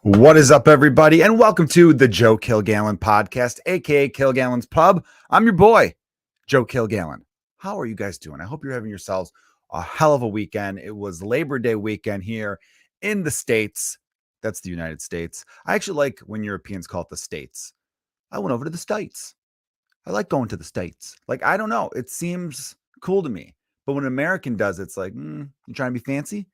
What is up, everybody, and welcome to the Joe Kilgallon podcast, aka Kilgallon's Pub. I'm your boy, Joe Kilgallon. How are you guys doing? I hope you're having yourselves a hell of a weekend. It was Labor Day weekend here in the States. That's the United States. I actually like when Europeans call it the States. I went over to the States. I like going to the States. Like, I don't know. It seems cool to me. But when an American does it, it's like, you trying to be fancy?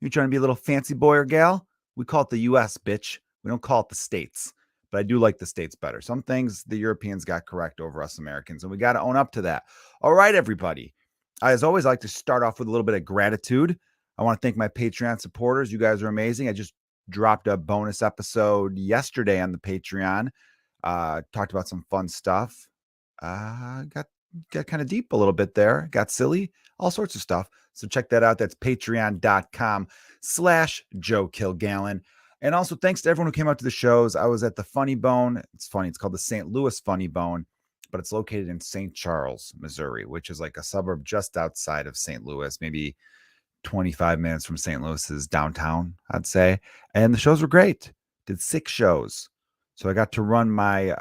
You trying to be a little fancy boy or gal? We call it the US, bitch. We don't call it the States. But I do like the States better. Some things the Europeans got correct over us Americans, and we got to own up to that. All right, everybody. I, as always, like to start off with a little bit of gratitude. I want to thank my Patreon supporters. You guys are amazing. I just dropped a bonus episode yesterday on the Patreon. Talked about some fun stuff. Got kind of deep a little bit there. Got silly, all sorts of stuff. So check that out. That's patreon.com/Joe Kilgallon. And also thanks to everyone who came out to the shows. I was at the Funny Bone. It's funny. It's called the St. Louis Funny Bone, but it's located in St. Charles, Missouri, which is like a suburb just outside of St. Louis, maybe 25 minutes from St. Louis's downtown, I'd say. And the shows were great. Did 6 shows. So I got to run my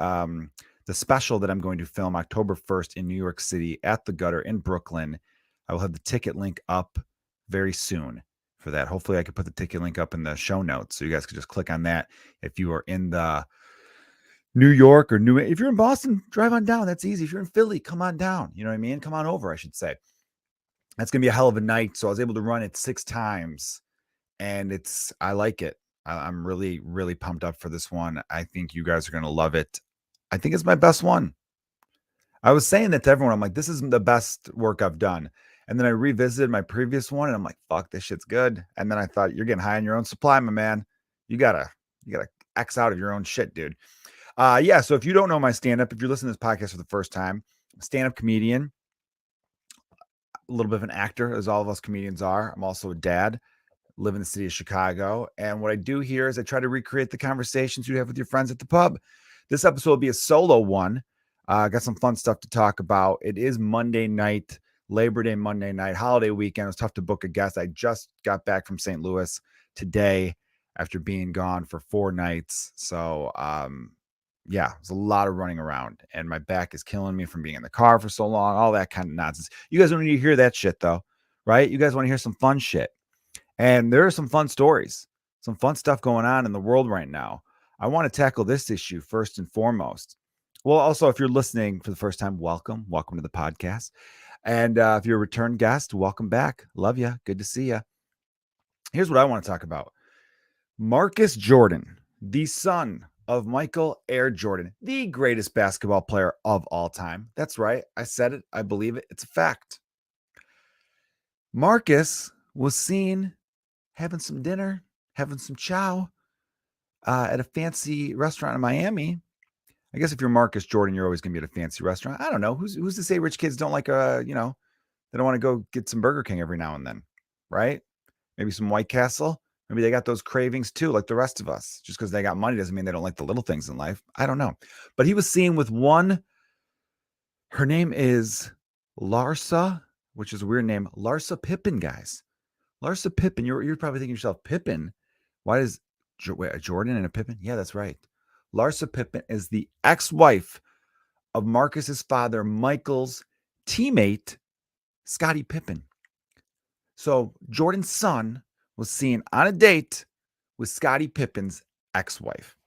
the special that I'm going to film October 1st in New York City at the Gutter in Brooklyn. I will have the ticket link up very soon for that. Hopefully I can put the ticket link up in the show notes so you guys can just click on that. If you are in the New York or if you're in Boston, drive on down. That's easy. If you're in Philly, come on down. You know what I mean? Come on over, I should say. That's going to be a hell of a night. So I was able to run it 6 times and I like it. I'm really, really pumped up for this one. I think you guys are going to love it. I think it's my best one. I was saying that to everyone. I'm like, this is the best work I've done. And then I revisited my previous one and I'm like, fuck, this shit's good. And then I thought, you're getting high on your own supply, my man. You gotta X out of your own shit, dude. Yeah. So if you don't know my stand-up, if you're listening to this podcast for the first time, stand-up comedian, a little bit of an actor, as all of us comedians are. I'm also a dad, live in the city of Chicago. And what I do here is I try to recreate the conversations you have with your friends at the pub. This episode will be a solo one. Got some fun stuff to talk about. It is Monday night, Labor Day Monday night, holiday weekend. It was tough to book a guest. I just got back from St. Louis today after being gone for 4 nights. So, yeah, there's a lot of running around and my back is killing me from being in the car for so long, all that kind of nonsense. You guys don't need to hear that shit though, right? You guys want to hear some fun shit. And there are some fun stories, some fun stuff going on in the world right now. I want to tackle this issue first and foremost. Well, also, if you're listening for the first time, welcome to the podcast. And if you're a return guest, welcome back. Love you. Good to see you. Here's what I want to talk about. Marcus Jordan, the son of Michael Air Jordan, the greatest basketball player of all time. That's right. I said it. I believe it. It's a fact. Marcus was seen having some dinner, having some chow at a fancy restaurant in Miami. I guess if you're Marcus Jordan, you're always going to be at a fancy restaurant. I don't know. Who's to say rich kids don't like they don't want to go get some Burger King every now and then, right? Maybe some White Castle. Maybe they got those cravings too, like the rest of us. Just because they got money doesn't mean they don't like the little things in life. I don't know. But he was seen with one. Her name is Larsa, which is a weird name. Larsa Pippen, guys. Larsa Pippen. You're probably thinking to yourself, Pippen? Why does a Jordan and a Pippen? Yeah, that's right. Larsa Pippen is the ex-wife of Marcus's father, Michael's teammate, Scottie Pippen. So Jordan's son was seen on a date with Scottie Pippen's ex-wife.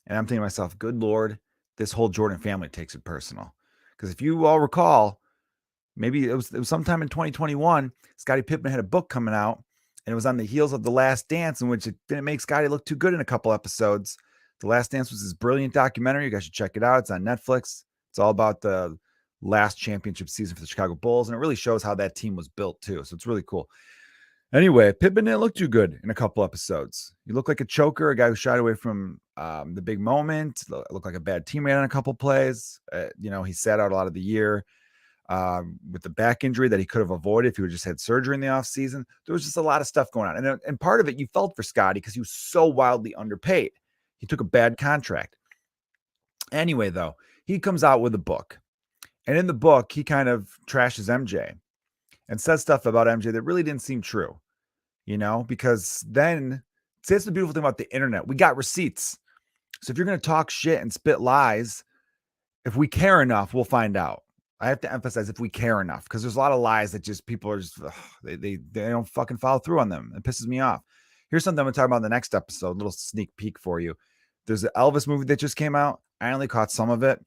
And I'm thinking to myself, good Lord, this whole Jordan family takes it personal. Because if you all recall, maybe it was sometime in 2021, Scottie Pippen had a book coming out, and it was on the heels of The Last Dance, in which it didn't make Scottie look too good in a couple episodes. The Last Dance was this brilliant documentary. You guys should check it out. It's on Netflix. It's all about the last championship season for the Chicago Bulls, and it really shows how that team was built too. So it's really cool. Anyway, Pippen didn't look too good in a couple episodes. He looked like a choker, a guy who shied away from the big moment. Looked like a bad teammate on a couple plays. He sat out a lot of the year with the back injury that he could have avoided if he would just had surgery in the offseason. There was just a lot of stuff going on. And part of it, you felt for Scottie because he was so wildly underpaid. He took a bad contract. Anyway, though, he comes out with a book. And in the book, he kind of trashes MJ and says stuff about MJ that really didn't seem true, because then See, that's the beautiful thing about the internet. We got receipts. So if you're going to talk shit and spit lies, if we care enough, we'll find out. I have to emphasize if we care enough, because there's a lot of lies that just people are just, they don't fucking follow through on them. It pisses me off. Here's something I'm going to talk about in the next episode, a little sneak peek for you. There's an Elvis movie that just came out. I only caught some of it.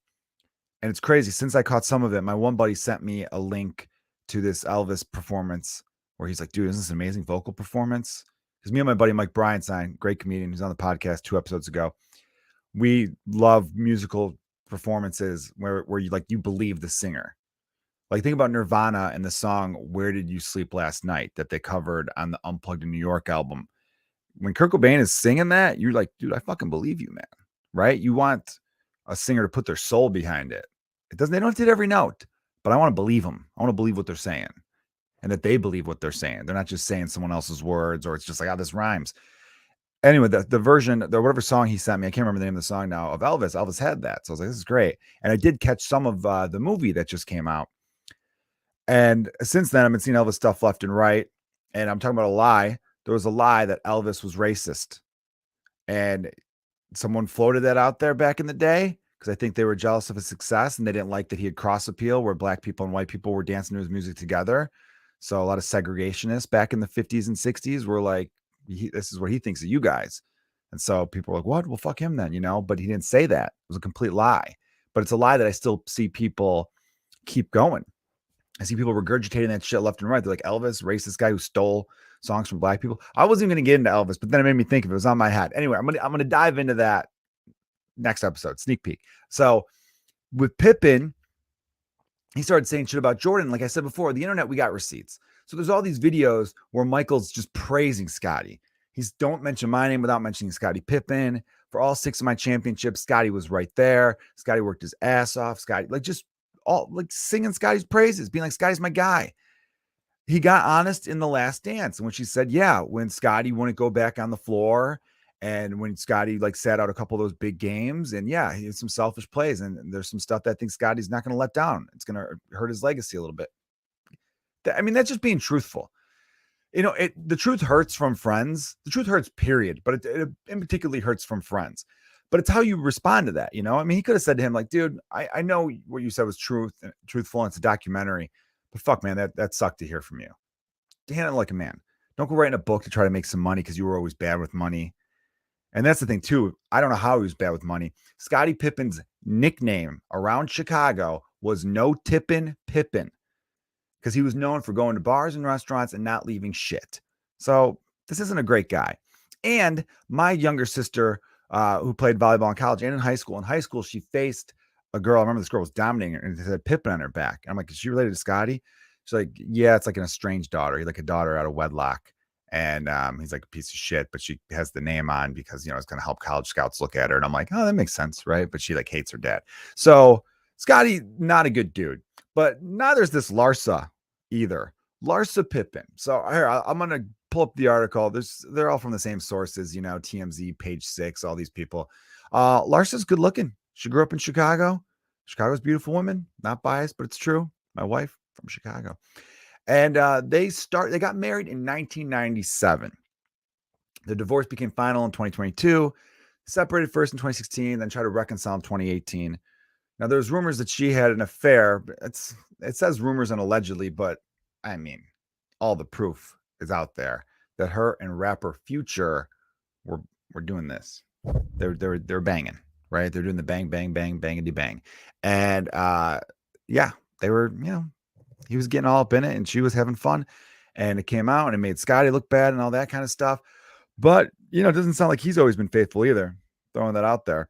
And it's crazy. Since I caught some of it, my one buddy sent me a link to this Elvis performance where he's like, dude, isn't this an amazing vocal performance? Because me and my buddy Mike Bryanstein, great comedian, who's on the podcast 2 episodes ago, we love musical performances where you believe the singer. Like, think about Nirvana and the song "Where Did You Sleep Last Night" that they covered on the Unplugged in New York album. When Kurt Cobain is singing that, you're like, dude, I fucking believe you, man. Right? You want a singer to put their soul behind it. They don't hit every note, but I want to believe them. I want to believe what they're saying and that they believe what they're saying. They're not just saying someone else's words, or it's just like, this rhymes. Anyway, the version, whatever song he sent me, I can't remember the name of the song now, of Elvis had that. So I was like, this is great. And I did catch some of the movie that just came out. And since then, I've been seeing Elvis stuff left and right. And I'm talking about a lie. There was a lie that Elvis was racist. And someone floated that out there back in the day because I think they were jealous of his success and they didn't like that he had cross appeal where black people and white people were dancing to his music together. So a lot of segregationists back in the 50s and 60s were like, this is what he thinks of you guys. And so people were like, what? Well, fuck him then, but he didn't say that. It was a complete lie. But it's a lie that I still see people keep going. I see people regurgitating that shit left and right. They're like, Elvis, racist guy who stole songs from black people. I wasn't even going to get into Elvis, but then it made me think of it. It was on my head. Anyway, I'm going to dive into that next episode, sneak peek. So with Pippen, he started saying shit about Jordan. Like I said before, the internet, we got receipts. So there's all these videos where Michael's just praising Scottie. He's don't mention my name without mentioning Scottie Pippen. For all 6 of my championships, Scottie was right there. Scottie worked his ass off. Scottie, singing Scottie's praises, being like, Scottie's my guy. He got honest in The Last Dance. And when she said, yeah, when Scottie wouldn't go back on the floor and when Scottie sat out a couple of those big games, and yeah, he had some selfish plays and there's some stuff that I think Scottie's not going to let down. It's going to hurt his legacy a little bit. I mean, that's just being truthful. The truth hurts from friends. The truth hurts, period. But it in particularly hurts from friends. But it's how you respond to that. I mean, he could have said to him, like, dude, I know what you said was truthful, and it's a documentary, but fuck, man, that sucked to hear from you. Handle it like a man. Don't go writing a book to try to make some money because you were always bad with money. And that's the thing, too. I don't know how he was bad with money. Scottie Pippen's nickname around Chicago was No Tippin' Pippen because he was known for going to bars and restaurants and not leaving shit. So this isn't a great guy. And my younger sister, who played volleyball in college and in high school. In high school, she faced a girl. I remember this girl was dominating her and had Pippen on her back. And I'm like, is she related to Scottie? She's like, yeah, it's like an estranged daughter. He's like a daughter out of wedlock. And he's like a piece of shit, but she has the name on because, it's going to help college scouts look at her. And I'm like, oh, that makes sense, right? But she hates her dad. So Scottie, not a good dude. But neither is this Larsa either. Larsa Pippen. So here, I'm going to pull up the article. They're all from the same sources, TMZ, Page 6, all these people. Larsa's good looking. She grew up in Chicago. Chicago's beautiful women. Not biased, but it's true. My wife from Chicago. And they got married in 1997. The divorce became final in 2022. Separated first in 2016, then tried to reconcile in 2018. Now, there's rumors that she had an affair. It says rumors and allegedly, but I mean, all the proof is out there that her and rapper Future were doing this. They're banging, right? They're doing the bang, bang, bang, bangity bang. And yeah, they were, he was getting all up in it and she was having fun. And it came out and it made Scottie look bad and all that kind of stuff. But, it doesn't sound like he's always been faithful either. Throwing that out there.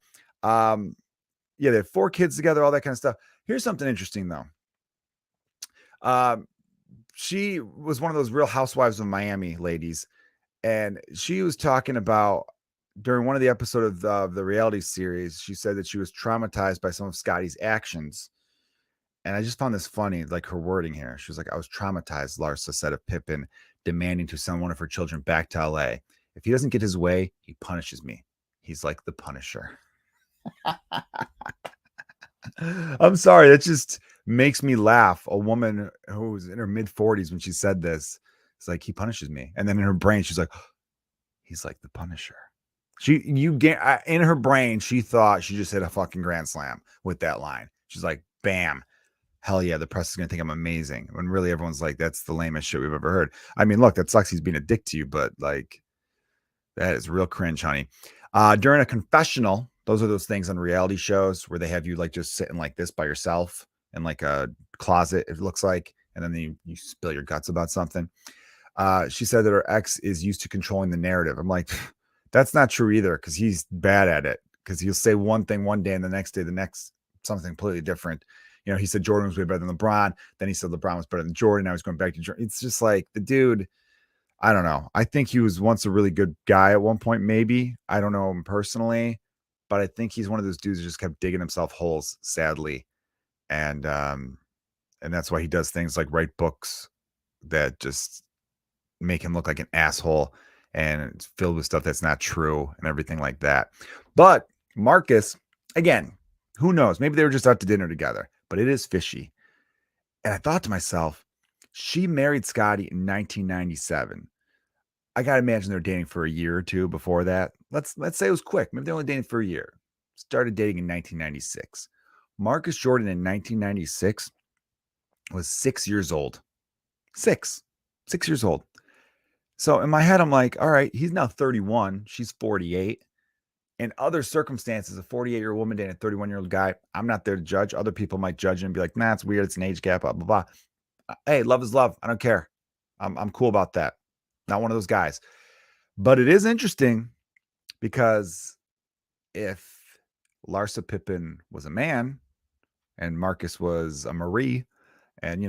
Yeah, they had 4 kids together, all that kind of stuff. Here's something interesting, though. She was one of those Real Housewives of Miami ladies. And she was talking about, during one of the episodes of the reality series, she said that she was traumatized by some of Scottie's actions. And I just found this funny, like her wording here. She was like, I was traumatized, Larsa said of Pippen demanding to send one of her children back to LA. If he doesn't get his way, he punishes me. He's like the Punisher. I'm sorry. That just makes me laugh. A woman who's in her mid-40s when she said this, it's like, he punishes me. And then in her brain, she's like, He's like the Punisher. In her brain, she thought she just hit a fucking grand slam with that line. She's like, bam. Hell yeah, the press is going to think I'm amazing. When really everyone's like, that's the lamest shit we've ever heard. I mean, look, that sucks he's being a dick to you, but like, that is real cringe, honey. During a confessional, those are those things on reality shows where they have you like just sitting like this by yourself in like a closet, it looks like, and then you spill your guts about something. She said that her ex is used to controlling the narrative. I'm like, that's not true either, because he's bad at it. Because he'll say one thing one day and the next day, something completely different. You know, he said Jordan was way better than LeBron. Then he said LeBron was better than Jordan. Now he's going back to Jordan. It's just like the dude. I don't know. I think he was once a really good guy at one point, maybe. I don't know him personally, but I think he's one of those dudes who just kept digging himself holes, sadly. And that's why he does things like write books that just make him look like an asshole, and it's filled with stuff that's not true and everything like that. But Marcus, again, who knows? Maybe they were just out to dinner together, but it is fishy. And I thought to myself, she married Scottie in 1997. I gotta imagine they're dating for a year or two before that. Let's say it was quick. Maybe they're only dating for a year. Started dating in 1996. Marcus Jordan in 1996 was 6 years old. 6 years old. So in my head, I'm like, all right, he's now 31. She's 48. In other circumstances, a 48-year-old woman dating a 31-year-old guy, I'm not there to judge. Other people might judge and be like, nah, it's weird. It's an age gap, blah, blah, blah. Hey, love is love. I don't care. I'm cool about that. Not one of those guys. But it is interesting because if Larsa Pippen was a man and Marcus was a Marie and,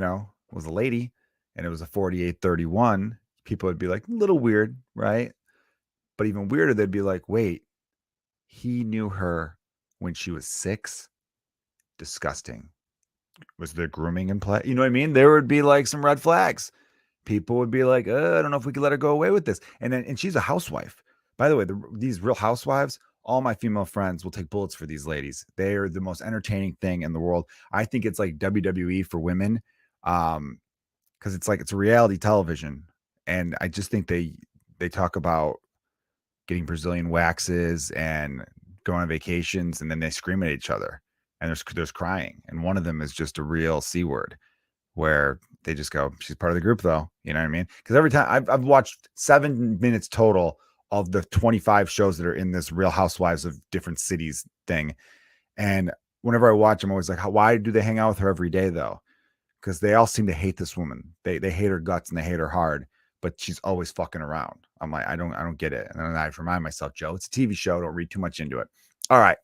was a lady, and it was a 48-31, people would be like, a little weird, right? But even weirder, they'd be like, wait, he knew her when she was 6? Disgusting. Was there grooming in play? You know what I mean? There would be like some red flags. People would be like, I don't know if we could let her go away with this. And she's a housewife. By the way, these Real Housewives, all my female friends will take bullets for these ladies. They are the most entertaining thing in the world. I think it's like WWE for women, because it's reality television. And I just think they talk about getting Brazilian waxes and going on vacations, and then they scream at each other, and there's crying. And one of them is just a real C word, where they just go, she's part of the group though. You know what I mean? Because every time I've watched 7 minutes total of the 25 shows that are in this Real Housewives of different cities thing. And whenever I watch, I'm always like, why do they hang out with her every day though? Because they all seem to hate this woman. They hate her guts and they hate her hard, but she's always fucking around. I'm like, I don't get it. And then I remind myself, Joe, it's a TV show. Don't read too much into it. All right.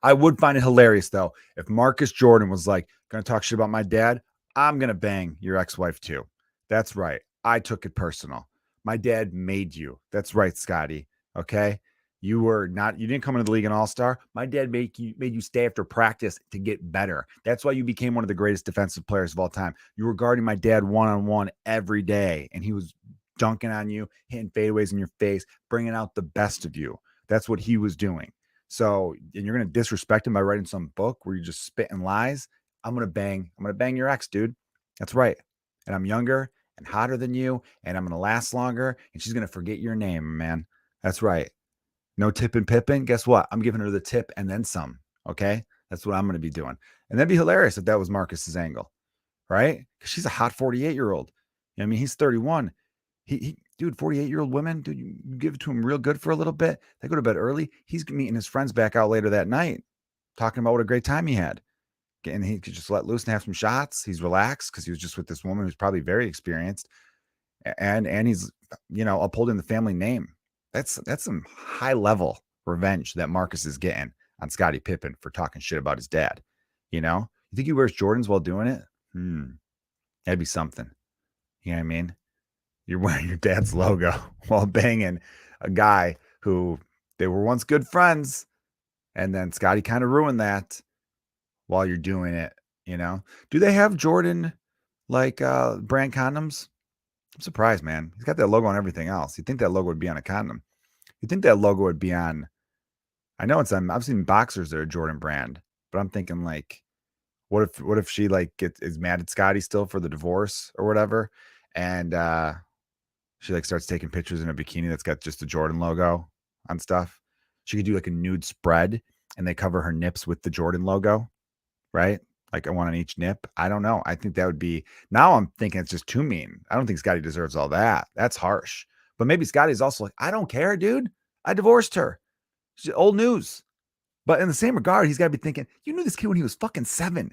I would find it hilarious though if Marcus Jordan was like, gonna talk shit about my dad. I'm gonna bang your ex-wife too. That's right. I took it personal. My dad made you. That's right, Scottie. Okay. You didn't come into the league an all-star. My dad made you stay after practice to get better. That's why you became one of the greatest defensive players of all time. You were guarding my dad one-on-one every day, and he was dunking on you, hitting fadeaways in your face, bringing out the best of you. That's what he was doing. So, and you're going to disrespect him by writing some book where you're just spitting lies. I'm going to bang your ex, dude. That's right. And I'm younger and hotter than you, and I'm going to last longer, and she's going to forget your name, man. That's right. No tip and Pippin. Guess what? I'm giving her the tip and then some. Okay. That's what I'm going to be doing. And that'd be hilarious if that was Marcus's angle, right? Because she's a hot 48-year-old. I mean, he's 31. Dude, 48-year-old women, dude, you give it to him real good for a little bit. They go to bed early. He's meeting his friends back out later that night, talking about what a great time he had. And he could just let loose and have some shots. He's relaxed because he was just with this woman who's probably very experienced. And he's, upholding the family name. That's some high level revenge that Marcus is getting on Scottie Pippen for talking shit about his dad. You think he wears Jordans while doing it? That'd be something. You know what I mean? You're wearing your dad's logo while banging a guy who they were once good friends. And then Scottie kind of ruined that while you're doing it. Do they have Jordan brand condoms? I'm surprised, man. He's got that logo on everything else. You'd think that logo would be on a condom. You'd think that logo would be on, I know it's on, I've seen boxers that are Jordan brand, but I'm thinking what if she is mad at Scottie still for the divorce or whatever? And She like starts taking pictures in a bikini that's got just the Jordan logo on stuff. She could do like a nude spread and they cover her nips with the Jordan logo, right? Like one on each nip. I don't know. I think that would be, now I'm thinking it's just too mean. I don't think Scottie deserves all that. That's harsh. But maybe Scottie's also like, I don't care, dude. I divorced her. She's old news. But in the same regard, he's got to be thinking, you knew this kid when he was fucking 7.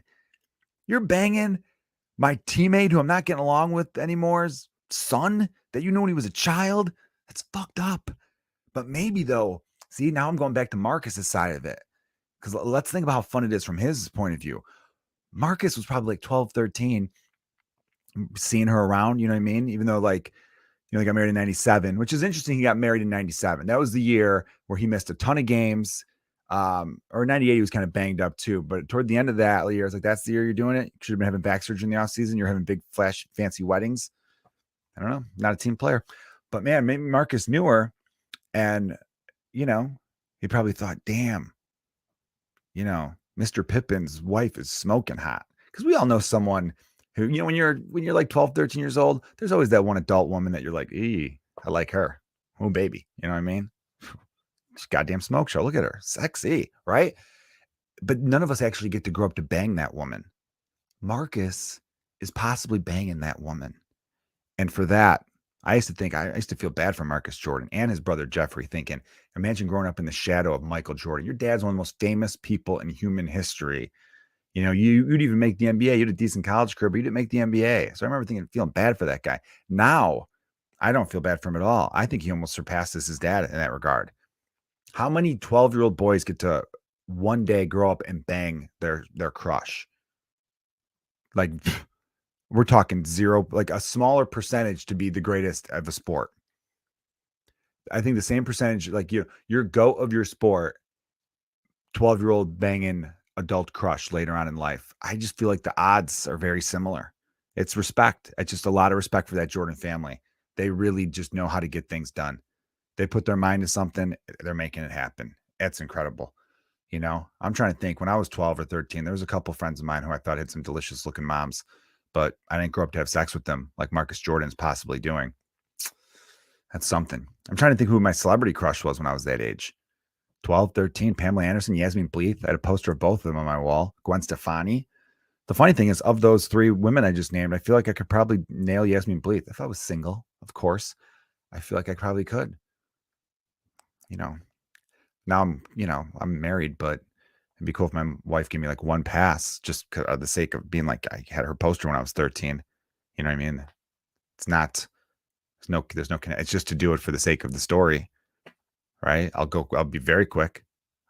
You're banging my teammate who I'm not getting along with anymore's son that you knew when he was a child. That's fucked up. But maybe though, see, now I'm going back to Marcus's side of it. Because let's think about how fun it is from his point of view. Marcus was probably like 12, 13, seeing her around, you know what I mean? Even though like, you know, he got married in 97, which is interesting. He got married in 97. That was the year where he missed a ton of games. Or 98, he was kind of banged up too. But toward the end of that year, I was like, that's the year you're doing it. You should have been having back surgery in the offseason. You're having big, flash, fancy weddings. I don't know. Not a team player. But man, maybe Marcus knew her. And, you know, he probably thought, damn, you know, Mr. Pippen's wife is smoking hot. Because we all know someone who, you know, when you're like 12, 13 years old, there's always that one adult woman that you're like, I like her. Oh, baby. You know what I mean? She's goddamn smoke show. Look at her. Sexy, right? But none of us actually get to grow up to bang that woman. Marcus is possibly banging that woman. And for that, I used to feel bad for Marcus Jordan and his brother Jeffrey, thinking, imagine growing up in the shadow of Michael Jordan. Your dad's one of the most famous people in human history. You know, you'd even make the NBA. You had a decent college career, but you didn't make the NBA. So I remember feeling bad for that guy. Now, I don't feel bad for him at all. I think he almost surpasses his dad in that regard. How many 12-year-old boys get to one day grow up and bang their crush? Like, we're talking zero, like a smaller percentage to be the greatest of a sport. I think the same percentage, like your GOAT of your sport, 12-year-old banging adult crush later on in life. I just feel like the odds are very similar. It's respect. It's just a lot of respect for that Jordan family. They really just know how to get things done. They put their mind to something, they're making it happen. It's incredible. You know, I'm trying to think, when I was 12 or 13, there was a couple friends of mine who I thought had some delicious looking moms, but I didn't grow up to have sex with them like Marcus Jordan's possibly doing. That's something. I'm trying to think who my celebrity crush was when I was that age. 12, 13, Pamela Anderson, Yasmin Bleeth. I had a poster of both of them on my wall. Gwen Stefani. The funny thing is, of those 3 women I just named, I feel like I could probably nail Yasmin Bleeth. If I was single, of course, I feel like I probably could. You know, now I'm married, but it'd be cool if my wife gave me like one pass just for the sake of being like, I had her poster when I was 13. You know what I mean? It's not, there's no, it's just to do it for the sake of the story, right? I'll be very quick.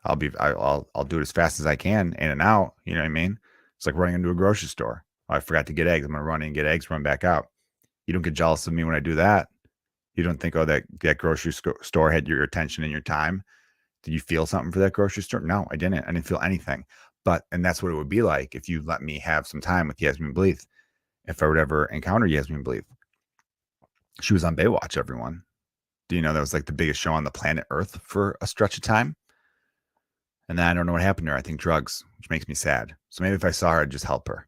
I'll do it as fast as I can, in and out. You know what I mean? It's like running into a grocery store. Oh, I forgot to get eggs. I'm going to run in and get eggs, run back out. You don't get jealous of me when I do that. You don't think, oh, that grocery store had your attention and your time. Did you feel something for that grocery store? No, I didn't. I didn't feel anything. And that's what it would be like if you let me have some time with Yasmin Bleeth. If I would ever encounter Yasmin Bleeth. She was on Baywatch, everyone. Do you know that was like the biggest show on the planet Earth for a stretch of time? And then I don't know what happened to her. I think drugs, which makes me sad. So maybe if I saw her, I'd just help her.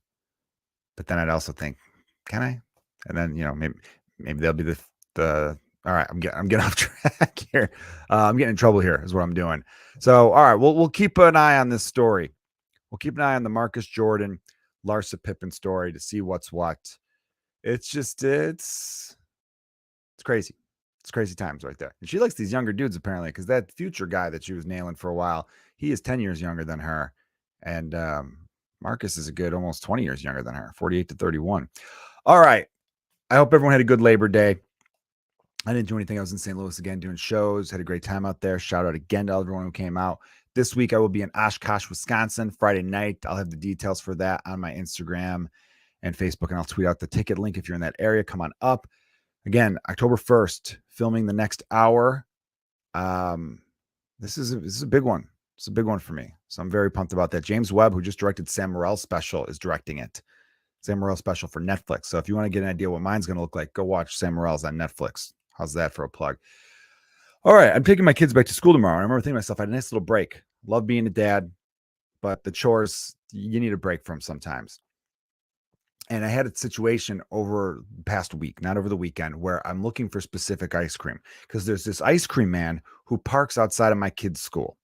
But then I'd also think, can I? And then, you know, maybe they'll be the all right, I'm getting off track here. I'm getting in trouble here is what I'm doing. So, all right, we'll keep an eye on this story. We'll keep an eye on the Marcus Jordan, Larsa Pippen story to see what's what. It's just, it's crazy. It's crazy times right there. And she likes these younger dudes apparently, because that future guy that she was nailing for a while, he is 10 years younger than her. And Marcus is a good almost 20 years younger than her, 48 to 31. All right. I hope everyone had a good Labor Day. I didn't do anything. I was in St. Louis again doing shows. Had a great time out there. Shout out again to everyone who came out. This week I will be in Oshkosh, Wisconsin, Friday night. I'll have the details for that on my Instagram and Facebook, and I'll tweet out the ticket link if you're in that area. Come on up. Again, October 1st, filming the next hour. This is a big one. It's a big one for me. So I'm very pumped about that. James Webb, who just directed Sam Morril's special, is directing it. Sam Morril special for Netflix. So if you want to get an idea what mine's going to look like, go watch Sam Morril's on Netflix. How's that for a plug? All right. I'm taking my kids back to school tomorrow. I remember thinking to myself, I had a nice little break. Love being a dad, but the chores, you need a break from sometimes. And I had a situation over the past week, not over the weekend, where I'm looking for specific ice cream because there's this ice cream man who parks outside of my kid's school.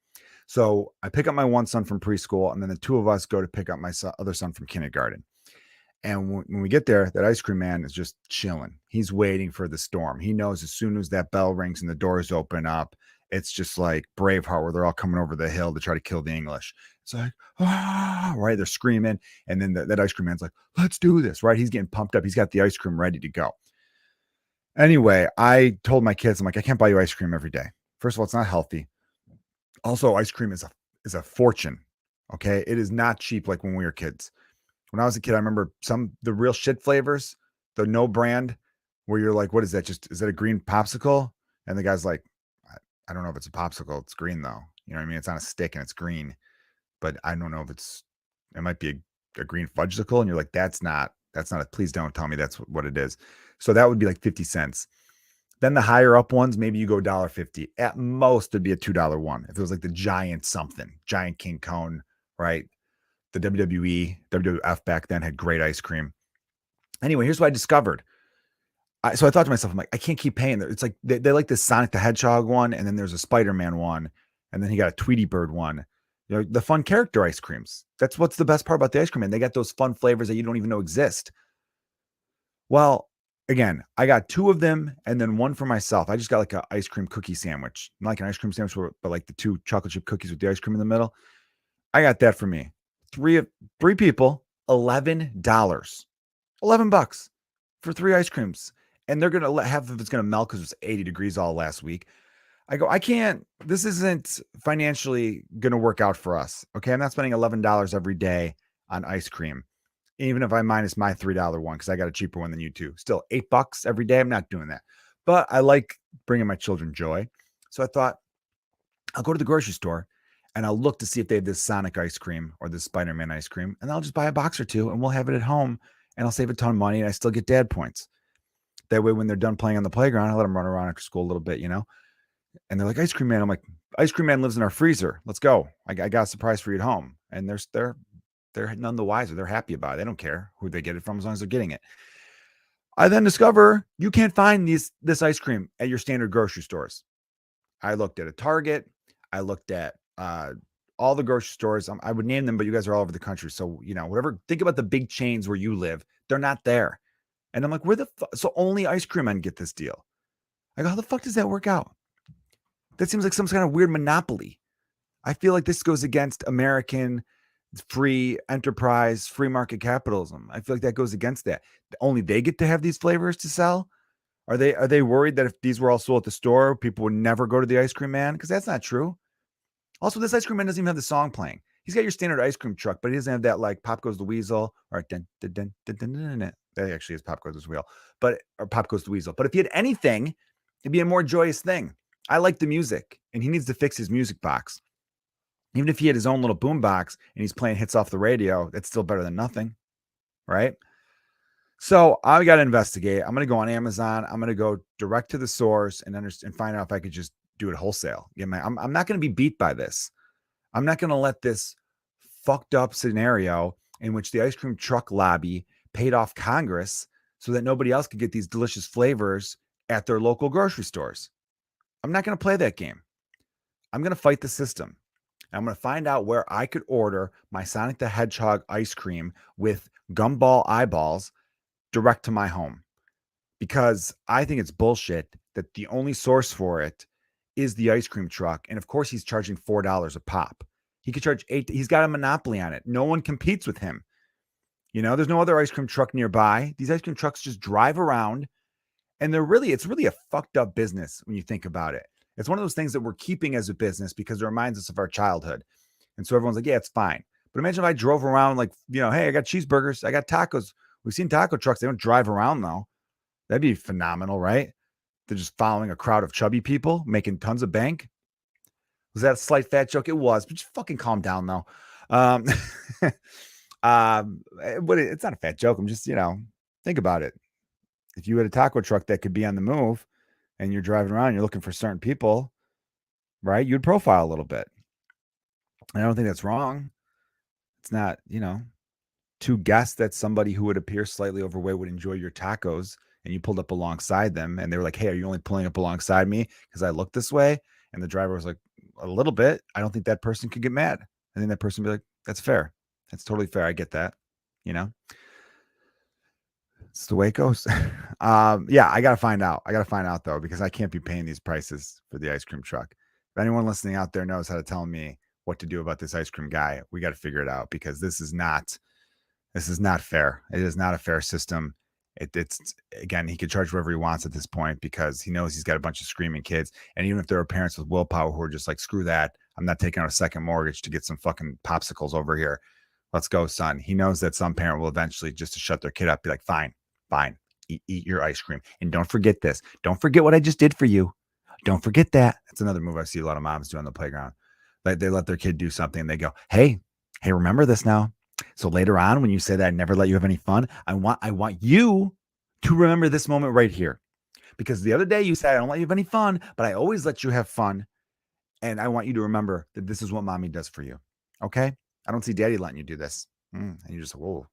So I pick up my one son from preschool, and then the two of us go to pick up my other son from kindergarten. And when we get there, that ice cream man is just chilling. He's waiting for the storm. He knows as soon as that bell rings and the doors open up, it's just like Braveheart, where they're all coming over the hill to try to kill the English. It's like, ah, right? They're screaming. And then that ice cream man's like, let's do this, right? He's getting pumped up. He's got the ice cream ready to go. Anyway, I told my kids, I'm like, I can't buy you ice cream every day. First of all, it's not healthy. Also, ice cream is a fortune. Okay. It is not cheap like when we were kids. When I was a kid, I remember the real shit flavors, the no brand, where you're like, what is that? Is that a green popsicle? And the guy's like, I don't know if it's a popsicle. It's green though. You know what I mean? It's on a stick and it's green, but I don't know if it might be a green fudgesicle. And you're like, please don't tell me that's what it is. So that would be like 50 cents. Then the higher up ones, maybe you go $1.50. At most, it'd be a $2 one. If it was like the giant King Cone, right? The WWE, WWF back then had great ice cream. Anyway, here's what I discovered. So I thought to myself, I'm like, I can't keep paying. It's like they like this Sonic the Hedgehog one, and then there's a Spider-Man one, and then he got a Tweety Bird one. You know, the fun character ice creams. That's what's the best part about the ice cream. And they got those fun flavors that you don't even know exist. Well, again, I got two of them and then one for myself. I just got like an ice cream cookie sandwich. Not like an ice cream sandwich, but like the two chocolate chip cookies with the ice cream in the middle. I got that for me. Three people, $11. $11 for 3 ice creams. And they're gonna half of it's gonna melt because it was 80 degrees all last week. I go, I can't, this isn't financially gonna work out for us. Okay. I'm not spending $11 every day on ice cream. Even if I minus my $3 one, because I got a cheaper one than you two. Still $8 every day. I'm not doing that. But I like bringing my children joy. So I thought I'll go to the grocery store and I'll look to see if they have this Sonic ice cream or this Spider-Man ice cream. And I'll just buy a box or two and we'll have it at home and I'll save a ton of money and I still get dad points. That way, when they're done playing on the playground, I let them run around after school a little bit, you know? And they're like, ice cream man. I'm like, ice cream man lives in our freezer. Let's go. I got a surprise for you at home. And they're none the wiser. They're happy about it. They don't care who they get it from as long as they're getting it. I then discover you can't find this ice cream at your standard grocery stores. I looked at a Target. I looked at all the grocery stores. I would name them, but you guys are all over the country. So, you know, whatever, think about the big chains where you live. They're not there. And I'm like, where the fuck? So only ice cream men get this deal. I go, how the fuck does that work out? That seems like some kind of weird monopoly. I feel like this goes against American free enterprise, free market capitalism. I feel like that goes against that. Only they get to have these flavors to sell. Are they worried that if these were all sold at the store, people would never go to the ice cream man? Because that's not true. Also, this ice cream man doesn't even have the song playing. He's got your standard ice cream truck, but he doesn't have that like Pop Goes the Weasel or dun, dun, dun, dun, dun, dun, dun. That actually is Pop Goes the Wheel, or Pop Goes the Weasel. But if he had anything, it'd be a more joyous thing. I like the music, and he needs to fix his music box. Even if he had his own little boom box and he's playing hits off the radio, that's still better than nothing, right? So I got to investigate. I'm going to go on Amazon. I'm going to go direct to the source and find out if I could just do it wholesale. I'm not going to be beat by this. I'm not going to let this fucked up scenario in which the ice cream truck lobby paid off Congress so that nobody else could get these delicious flavors at their local grocery stores. I'm not going to play that game. I'm going to fight the system. I'm going to find out where I could order my Sonic the Hedgehog ice cream with gumball eyeballs direct to my home, because I think it's bullshit that the only source for it is the ice cream truck. And of course, he's charging $4 a pop. He could charge $8. He's got a monopoly on it. No one competes with him. You know, there's no other ice cream truck nearby. These ice cream trucks just drive around, and it's really a fucked up business when you think about it. It's one of those things that we're keeping as a business because it reminds us of our childhood. And so everyone's like, yeah, it's fine. But imagine if I drove around like, you know, hey, I got cheeseburgers, I got tacos. We've seen taco trucks. They don't drive around though. That'd be phenomenal, right? They're just following a crowd of chubby people making tons of bank. Was that a slight fat joke? It was, but just fucking calm down though. But it's not a fat joke. I'm just, you know, think about it. If you had a taco truck that could be on the move and you're driving around, you're looking for certain people, right? You'd profile a little bit. I don't think that's wrong. It's not, you know, to guess that somebody who would appear slightly overweight would enjoy your tacos, and you pulled up alongside them, and they were like, "Hey, are you only pulling up alongside me because I look this way?" And the driver was like, "A little bit." I don't think that person could get mad. I think that person would be like, "That's fair. That's totally fair. I get that." You know, it's the way it goes. Yeah, I gotta find out. I gotta find out though, because I can't be paying these prices for the ice cream truck. If anyone listening out there knows how to tell me what to do about this ice cream guy, we got to figure it out, because this is not fair. It is not a fair system. It's again, he could charge whatever he wants at this point, because he knows he's got a bunch of screaming kids. And even if there are parents with willpower who are just like, screw that, I'm not taking out a second mortgage to get some fucking popsicles over here. Let's go, son. He knows that some parent will eventually, just to shut their kid up, be like, fine, fine, eat your ice cream. And don't forget this. Don't forget what I just did for you. Don't forget that. That's another move I see a lot of moms do on the playground. Like, they let their kid do something and they go, hey, remember this now. So later on, when you say that I never let you have any fun, I want you to remember this moment right here. Because the other day you said I don't let you have any fun, but I always let you have fun. And I want you to remember that this is what mommy does for you. Okay? I don't see daddy letting you do this. And you just, whoa,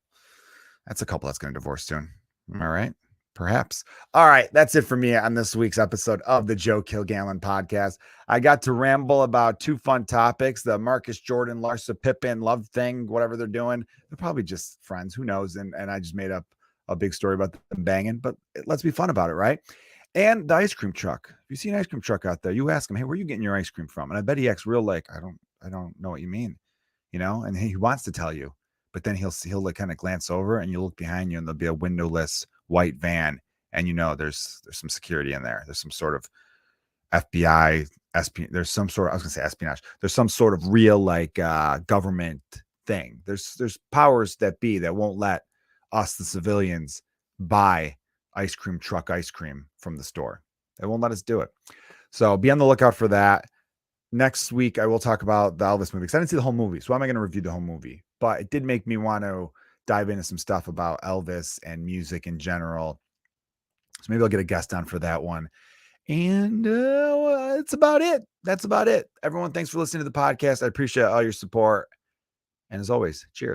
that's a couple that's going to divorce soon. Am I right? Perhaps. All right. That's it for me on this week's episode of the Joe Kilgallon podcast. I got to ramble about two fun topics: the Marcus Jordan, Larsa Pippen love thing, whatever they're doing. They're probably just friends. Who knows? And I just made up a big story about them banging, but let's be fun about it, right? And the ice cream truck. If you see an ice cream truck out there, you ask him, hey, where are you getting your ice cream from? And I bet he acts real like, I don't know what you mean, and he wants to tell you. But then he'll like kind of glance over, and you look behind you, and there'll be a windowless white van, and there's some security in there. There's some sort of FBI, there's some sort of, I was gonna say espionage. There's some sort of real like government thing. There's powers that be that won't let us, the civilians, buy ice cream truck ice cream from the store. They won't let us do it. So be on the lookout for that. Next week, I will talk about the Elvis movie, because I didn't see the whole movie. So why am I going to review the whole movie? But it did make me want to dive into some stuff about Elvis and music in general. So maybe I'll get a guest on for that one. And it's about it. That's about it. Everyone, thanks for listening to the podcast. I appreciate all your support. And as always, cheers.